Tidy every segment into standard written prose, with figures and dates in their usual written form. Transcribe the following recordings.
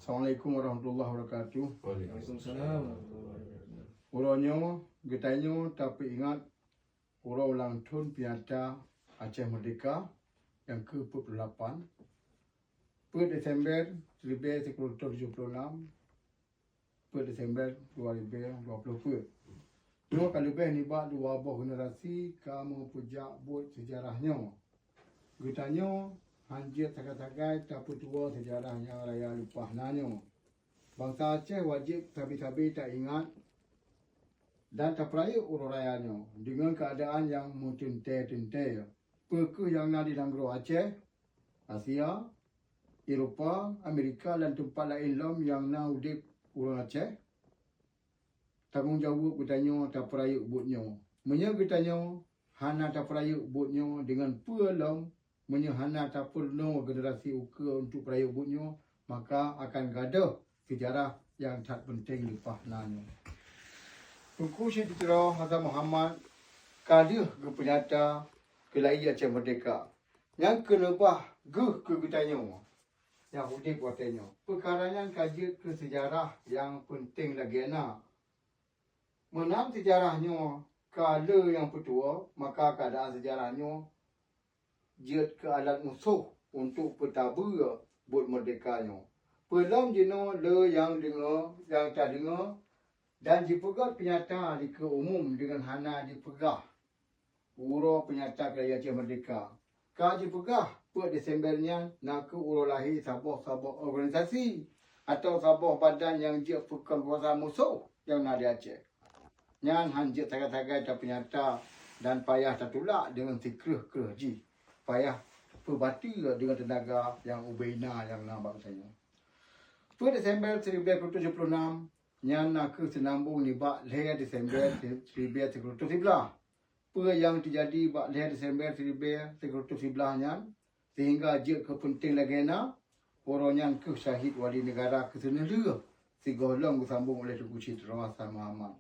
Assalamualaikum warahmatullahi wabarakatuh. Waalaikumsalam. Uronyo, getanyo tapi ingat urau ulang tahun piata Aceh Merdeka yang ke-48 per Desember 1976 per Desember 2020. Dua kali lebih nibat dua buah generasi kamu pujak buat sejarahnya. Getanyo hanjir takai-takai tapi tua sejarah yang raya lupa nanyo. Bangsa Aceh wajib tabi-tabi tak ingat dan tak peraya urut rayanya dengan keadaan yang mutintai-tintai. Perku yang nak dilanggar Aceh, Asia, Eropah, Amerika dan tempat lain lom yang nak udip urut Aceh. Tanggungjawab getanyo tak peraya ubutnya. Menya getanyo hana tak peraya ubutnya dengan pelom menyehana tak perlu generasi uka untuk peraya ubutnya, maka akan gaduh sejarah yang tak penting lupa nanya. Tunku Syed Tiro Hazam Muhammad kadir ke penyata kelai Aceh Merdeka. Yang kelebah ke getanyo yang hudip watenya. Perkaranya kaji ke sejarah yang penting lagi nak. Menang sejarahnya kala yang petua, maka keadaan sejarahnya jid ke alat musuh untuk pertabur buat merdekanya. Pelam jino le yang dengar, yang tak dengar dan dipegat penyata di ke umum dengan hana dipegah. Uro penyata kelai Aceh Merdeka. Ka dipegah per Desembernya nak ke uro lahir sabah-sabah organisasi atau sabah badan yang dia pekan kuasa musuh yang nak di Aceh. Nyan hanjit tagai-tagai tak penyata dan payah tak tulak dengan si kereh-kereh ji. Payah berbati dengan tenaga yang ubaina yang nampak saya. Per Desember 1976, yang nak ke senambung ni bak leher Desember 1911. Per yang terjadi bak leher Desember 1911 nyan, sehingga je ke penting lagi na, orangnya ke syahid wali negara ke senera, si golong disambung oleh Tunku Citra Hasan Muhammad.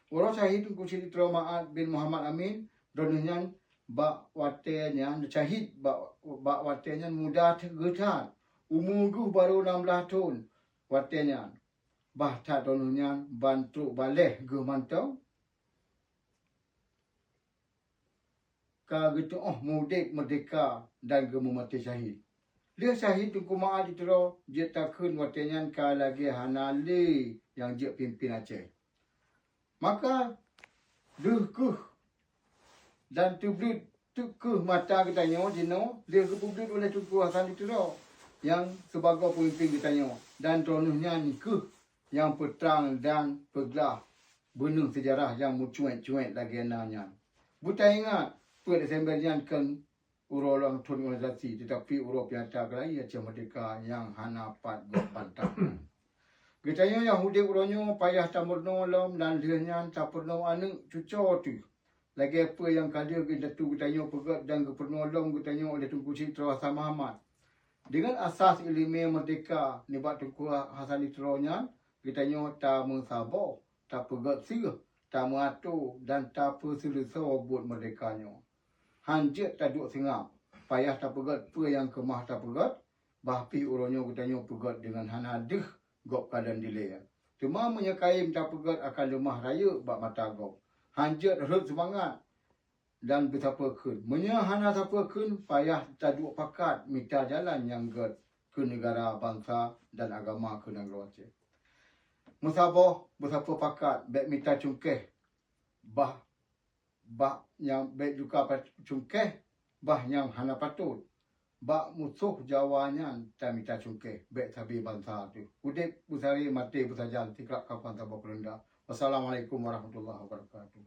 Orang syahid Tunku Citra Ma'ad bin Muhammad Amin, donanya bak watenya syahid bak watenya muda tergetan umur gu baru 16 tahun watenya bah tak donunya bantu baleh gu mantau ka gitu mudik merdeka dan gu mati syahid dia syahid Tunku Ma'ad ditero je takun watenya ka lagi hanali yang je pimpin Aceh maka duh dan tublut ke mata katanya dino dia kepublut oleh Tunku Hasan Ditero yang sebagai pemimpin katanya dan tonuhnya ke yang peterang dan pegelah benung sejarah yang mucuet-cuet lagi nanya. Buta ingat per Desember yang kan urolang tun organisasi tetapi urop piata kelai Aceh Merdeka yang hana pat pantang. Katanya yang hudi uronyo payah tamurno lom dan dianya tak perlu anu cucor tu. Lagi apa yang kadir kita tu tanya pegat dan kepenolong kita oleh Tunku Citra Hasan Muhammad. Dengan asas ilmu merdeka nibat Tunku Hasan Citranya, kita tak mensabar, tak pegat sirah, tak mengatur dan tak perselesai buat merdekanya. Hanjit tak duk singap, payah tak pegat apa yang kemah tak pegat, bahpi uronyo kita pegat dengan hanadih gop keadaan dilay. Cuma menyekaim tak pegat akan lemah raya bak mata gop. Hanjat rut semangat dan betapa kun. Menyahana siapa kun payah taduk pakat minta jalan yang ke negara bangsa dan agama ke negara Aceh. Musabah betapa pakat baik minta cungkeh bah yang baik juga cungkeh bah yang hana patut. Bak musuh jawanya tak minta cungkeh baik sabi bangsa tu. Udip busari mati busajal tikrak kapan sabah perendah. Wassalamualaikum warahmatullahi wabarakatuh.